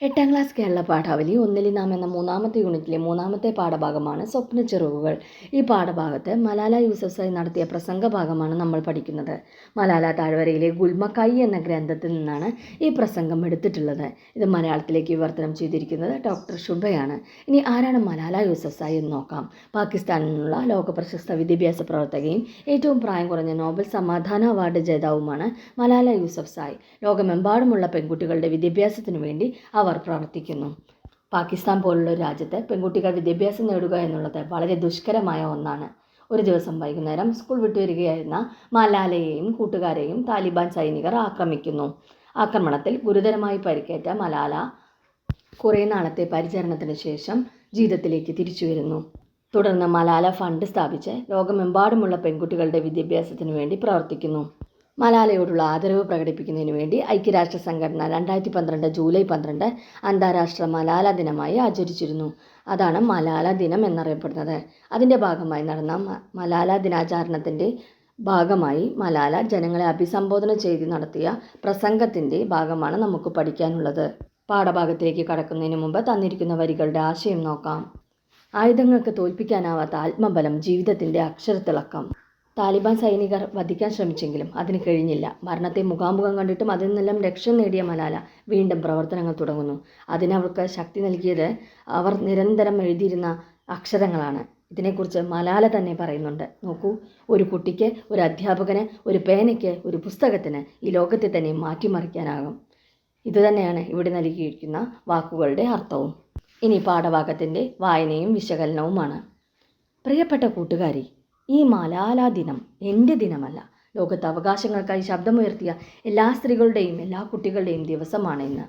8ാം class Kerala പാഠാവലി ഒന്നിൽ നാം എന്ന മൂന്നാമത്തെ യൂണിറ്റിലെ മൂന്നാമത്തെ പാഠഭാഗമാണ് സ്വപ്നച്ചിറകുകൾ. ഈ പാഠഭാഗത്ത് മലാല യൂസഫ്സായി നടത്തിയ പ്രസംഗ ഭാഗമാണ് നമ്മൾ പഠിക്കുന്നത്. മലാല താഴ്വരയിലെ ഗുൽമക്കായി എന്ന ഗ്രന്ഥത്തിൽ നിന്നാണ് ഈ പ്രസംഗം എടുത്തിട്ടുള്ളത്. ഇത് മലയാളത്തിലേക്ക് വിവർത്തനം ചെയ്തിരിക്കുന്നത് ഡോക്ടർ ശുഭയാണ്. ഇനി ആരാണ് മലാല യൂസഫ്സായി എന്ന് നോക്കാം. പാകിസ്ഥാനിൽ നിന്നുള്ള ലോകപ്രശസ്ത വിദ്യാഭ്യാസ പ്രവർത്തകയും ഏറ്റവും പ്രായം കുറഞ്ഞ നോബൽ സമാധാന അവാർഡ് ജേതാവുമാണ് മലാല യൂസഫ്സായി. ലോകമെമ്പാടുമുള്ള പെൺകുട്ടികളുടെ വിദ്യാഭ്യാസത്തിനു വേണ്ടി അവർ പ്രവർത്തിക്കുന്നു. പാകിസ്ഥാൻ പോലുള്ള ഒരു രാജ്യത്ത് പെൺകുട്ടികൾ വിദ്യാഭ്യാസം നേടുക എന്നുള്ളത് വളരെ ദുഷ്കരമായ ഒന്നാണ്. ഒരു ദിവസം വൈകുന്നേരം സ്കൂൾ വിട്ടുവരികയായിരുന്ന മലാലയെയും കൂട്ടുകാരെയും താലിബാൻ സൈനികർ ആക്രമിക്കുന്നു. ആക്രമണത്തിൽ ഗുരുതരമായി പരിക്കേറ്റ മലാല കുറേ നാളത്തെ പരിചരണത്തിന് ശേഷം ജീവിതത്തിലേക്ക് തിരിച്ചു വരുന്നു. തുടർന്ന് മലാല ഫണ്ട് സ്ഥാപിച്ച് ലോകമെമ്പാടുമുള്ള പെൺകുട്ടികളുടെ വിദ്യാഭ്യാസത്തിനു വേണ്ടി പ്രവർത്തിക്കുന്നു. മലാലയോടുള്ള ആദരവ് പ്രകടിപ്പിക്കുന്നതിന് വേണ്ടി ഐക്യരാഷ്ട്ര സംഘടന 2012 ജൂലൈ 12 അന്താരാഷ്ട്ര മലാല ദിനമായി ആചരിച്ചിരുന്നു. അതാണ് മലാല ദിനം എന്നറിയപ്പെടുന്നത്. അതിൻ്റെ ഭാഗമായി നടന്ന മലാല ദിനാചരണത്തിൻ്റെ ഭാഗമായി മലാല ജനങ്ങളെ അഭിസംബോധന ചെയ്ത് നടത്തിയ പ്രസംഗത്തിൻ്റെ ഭാഗമാണ് നമുക്ക് പഠിക്കാനുള്ളത്. പാഠഭാഗത്തിലേക്ക് കടക്കുന്നതിന് മുമ്പ് തന്നിരിക്കുന്ന വരികളുടെ ആശയം നോക്കാം. ആയുധങ്ങൾക്ക് തോൽപ്പിക്കാനാവാത്ത ആത്മബലം, ജീവിതത്തിൻ്റെ അക്ഷരത്തിളക്കം. താലിബാൻ സൈനികർ വധിക്കാൻ ശ്രമിച്ചെങ്കിലും അതിന് കഴിഞ്ഞില്ല. മരണത്തെ മുഖാമുഖം കണ്ടിട്ടും അതിൽ നിന്നെല്ലാം രക്ഷ നേടിയ മലാല വീണ്ടും പ്രവർത്തനങ്ങൾ തുടങ്ങുന്നു. അതിനവർക്ക് ശക്തി നൽകിയത് അവർ നിരന്തരം എഴുതിയിരുന്ന അക്ഷരങ്ങളാണ്. ഇതിനെക്കുറിച്ച് മലാല തന്നെ പറയുന്നുണ്ട്. നോക്കൂ, ഒരു കുട്ടിക്ക്, ഒരു അധ്യാപകന്, ഒരു പേനയ്ക്ക്, ഒരു പുസ്തകത്തിന് ഈ ലോകത്തെ തന്നെ മാറ്റിമറിക്കാനാകും. ഇതുതന്നെയാണ് ഇവിടെ നൽകിയിരിക്കുന്ന വാക്കുകളുടെ അർത്ഥവും. ഇനി പാഠഭാഗത്തിൻ്റെ വായനയും വിശകലനവുമാണ്. പ്രിയപ്പെട്ട കൂട്ടുകാരി, ഈ മലാല ദിനം എൻ്റെ ദിനമല്ല. ലോകത്ത് അവകാശങ്ങൾക്കായി ശബ്ദമുയർത്തിയ എല്ലാ സ്ത്രീകളുടെയും എല്ലാ കുട്ടികളുടെയും ദിവസമാണ് ഇന്ന്.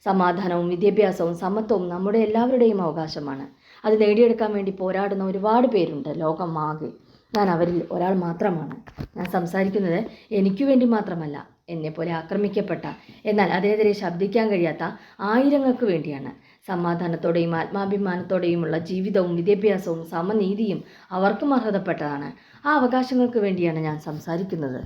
സമാധാനവും വിദ്യാഭ്യാസവും സമത്വവും നമ്മുടെ എല്ലാവരുടെയും അവകാശമാണ്. അത് നേടിയെടുക്കാൻ വേണ്ടി പോരാടുന്ന ഒരുപാട് പേരുണ്ട് ലോകമാകെ. ഞാൻ അവരിൽ ഒരാൾ മാത്രമാണ്. ഞാൻ സംസാരിക്കുന്നത് എനിക്ക് വേണ്ടി മാത്രമല്ല, എന്നെപ്പോലെ ആക്രമിക്കപ്പെട്ട എന്നാൽ അതിനെതിരെ ശബ്ദിക്കാൻ കഴിയാത്ത ആയിരങ്ങൾക്ക് വേണ്ടിയാണ്. സമാധാനത്തോടെയും ആത്മാഭിമാനത്തോടെയുമുള്ള ജീവിതവും വിദ്യാഭ്യാസവും സമനീതിയും അവർക്കും അർഹതപ്പെട്ടതാണ്. ആ അവകാശങ്ങൾക്ക് വേണ്ടിയാണ് ഞാൻ സംസാരിക്കുന്നത്.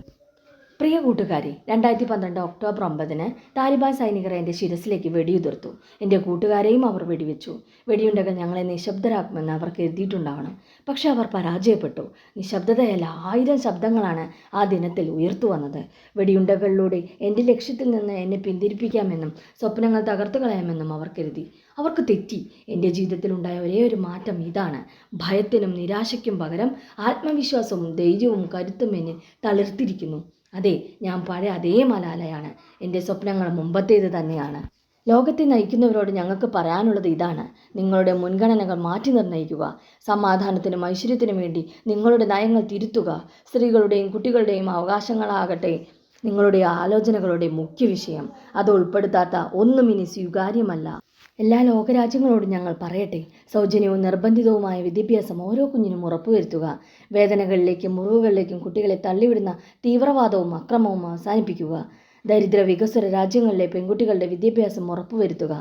പ്രിയ കൂട്ടുകാരി, 2012 ഒക്ടോബർ 9 താലിബാൻ സൈനികർ എൻ്റെ ശിരസിലേക്ക് വെടിയുതിർത്തു. എൻ്റെ കൂട്ടുകാരെയും അവർ വെടിവെച്ചു. വെടിയുണ്ടകൾ ഞങ്ങളെ നിശബ്ദരാക്കുമെന്ന് അവർ കരുതിയിട്ടുണ്ടാവണം. പക്ഷെ അവർ പരാജയപ്പെട്ടു. നിശബ്ദതയല്ല, 1000 ശബ്ദങ്ങളാണ് ആ ദിനത്തിൽ ഉയർത്തു വന്നത്. വെടിയുണ്ടകളിലൂടെ എൻ്റെ ലക്ഷ്യത്തിൽ നിന്ന് എന്നെ പിന്തിരിപ്പിക്കാമെന്നും സ്വപ്നങ്ങൾ തകർത്തു കളയാമെന്നും അവർ കരുതി. അവർക്ക് തെറ്റി. എൻ്റെ ജീവിതത്തിലുണ്ടായ ഒരേ ഒരു മാറ്റം ഇതാണ്. ഭയത്തിനും നിരാശയ്ക്കും പകരം ആത്മവിശ്വാസവും ധൈര്യവും കരുത്തും എന്നെ തളിർത്തിരിക്കുന്നു. അതെ, ഞാൻ പഴയ അതേ മലാലയാണ്. എൻ്റെ സ്വപ്നങ്ങൾ മുമ്പത്തേത് തന്നെയാണ്. ലോകത്തെ നയിക്കുന്നവരോട് ഞങ്ങൾക്ക് പറയാനുള്ളത് ഇതാണ്: നിങ്ങളുടെ മുൻഗണനകൾ മാറ്റി നിർണ്ണയിക്കുക. സമാധാനത്തിനും ഐശ്വര്യത്തിനും വേണ്ടി നിങ്ങളുടെ നയങ്ങൾ തിരുത്തുക. സ്ത്രീകളുടെയും കുട്ടികളുടെയും അവകാശങ്ങളാകട്ടെ നിങ്ങളുടെ ആലോചനകളുടെ മുഖ്യ വിഷയം. അത് ഉൾപ്പെടുത്താത്ത ഒന്നും ഇനി സ്വീകാര്യമല്ല. എല്ലാ ലോകരാജ്യങ്ങളോടും ഞങ്ങൾ പറയട്ടെ: സൗജന്യവും നിർബന്ധിതവുമായ വിദ്യാഭ്യാസം ഓരോ കുഞ്ഞിനും ഉറപ്പുവരുത്തുക. വേദനകളിലേക്കും മുറിവുകളിലേക്കും കുട്ടികളെ തള്ളിവിടുന്ന തീവ്രവാദവും അക്രമവും അവസാനിപ്പിക്കുക. ദരിദ്ര വികസ്വര രാജ്യങ്ങളിലെ പെൺകുട്ടികളുടെ വിദ്യാഭ്യാസം ഉറപ്പുവരുത്തുക.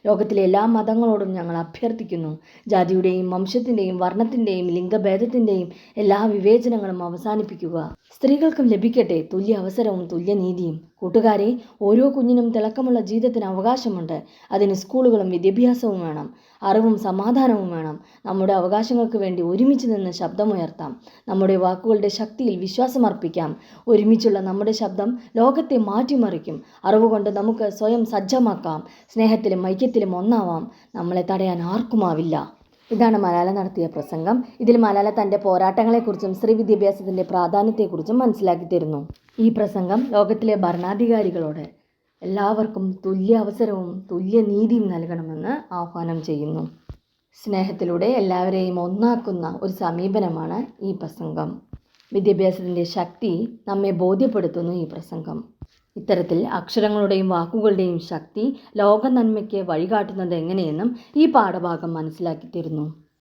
ലോകത്തിലെ എല്ലാ മതങ്ങളോടും ഞങ്ങൾ അഭ്യർത്ഥിക്കുന്നു: ജാതിയുടെയും വംശത്തിൻ്റെയും വർണ്ണത്തിൻ്റെയും ലിംഗഭേദത്തിൻ്റെയും എല്ലാ വിവേചനങ്ങളും അവസാനിപ്പിക്കുക. സ്ത്രീകൾക്കും ലഭിക്കട്ടെ തുല്യ അവസരവും തുല്യനീതിയും. കൂട്ടുകാരെ, ഓരോ കുഞ്ഞിനും തിളക്കമുള്ള ജീവിതത്തിന് അവകാശമുണ്ട്. അതിന് സ്കൂളുകളും വിദ്യാഭ്യാസവും വേണം. അറിവും സമാധാനവും വേണം. നമ്മുടെ അവകാശങ്ങൾക്ക് വേണ്ടി ഒരുമിച്ച് നിന്ന് ശബ്ദമുയർത്താം. നമ്മുടെ വാക്കുകളുടെ ശക്തിയിൽ വിശ്വാസമർപ്പിക്കാം. ഒരുമിച്ചുള്ള നമ്മുടെ ശബ്ദം ലോകത്തെ മാറ്റിമറിക്കും. അറിവുകൊണ്ട് നമുക്ക് സ്വയം സജ്ജമാക്കാം. സ്നേഹത്തിലും ഐക്യത്തിലും ഒന്നാവാം. നമ്മളെ തടയാൻ ആർക്കുമാവില്ല. ഇതാണ് മലാല നടത്തിയ പ്രസംഗം. ഇതിൽ മലാല തൻ്റെ പോരാട്ടങ്ങളെക്കുറിച്ചും സ്ത്രീ വിദ്യാഭ്യാസത്തിൻ്റെ പ്രാധാന്യത്തെക്കുറിച്ചും മനസ്സിലാക്കി തരുന്നു. ഈ പ്രസംഗം ലോകത്തിലെ ഭരണാധികാരികളോട് എല്ലാവർക്കും തുല്യ അവസരവും തുല്യ നീതിയും നൽകണമെന്ന് ആഹ്വാനം ചെയ്യുന്നു. സ്നേഹത്തിലൂടെ എല്ലാവരെയും ഒന്നാക്കുന്ന ഒരു സമീപനമാണ് ഈ പ്രസംഗം. വിദ്യാഭ്യാസത്തിൻ്റെ ശക്തി നമ്മെ ബോധ്യപ്പെടുത്തുന്നു ഈ പ്രസംഗം. ഇത്തരത്തിൽ അക്ഷരങ്ങളുടെയും വാക്കുകളുടെയും ശക്തി ലോക നന്മയ്ക്ക് വഴികാട്ടുന്നത് എങ്ങനെയെന്നും ഈ പാഠഭാഗം മനസ്സിലാക്കി തരുന്നു.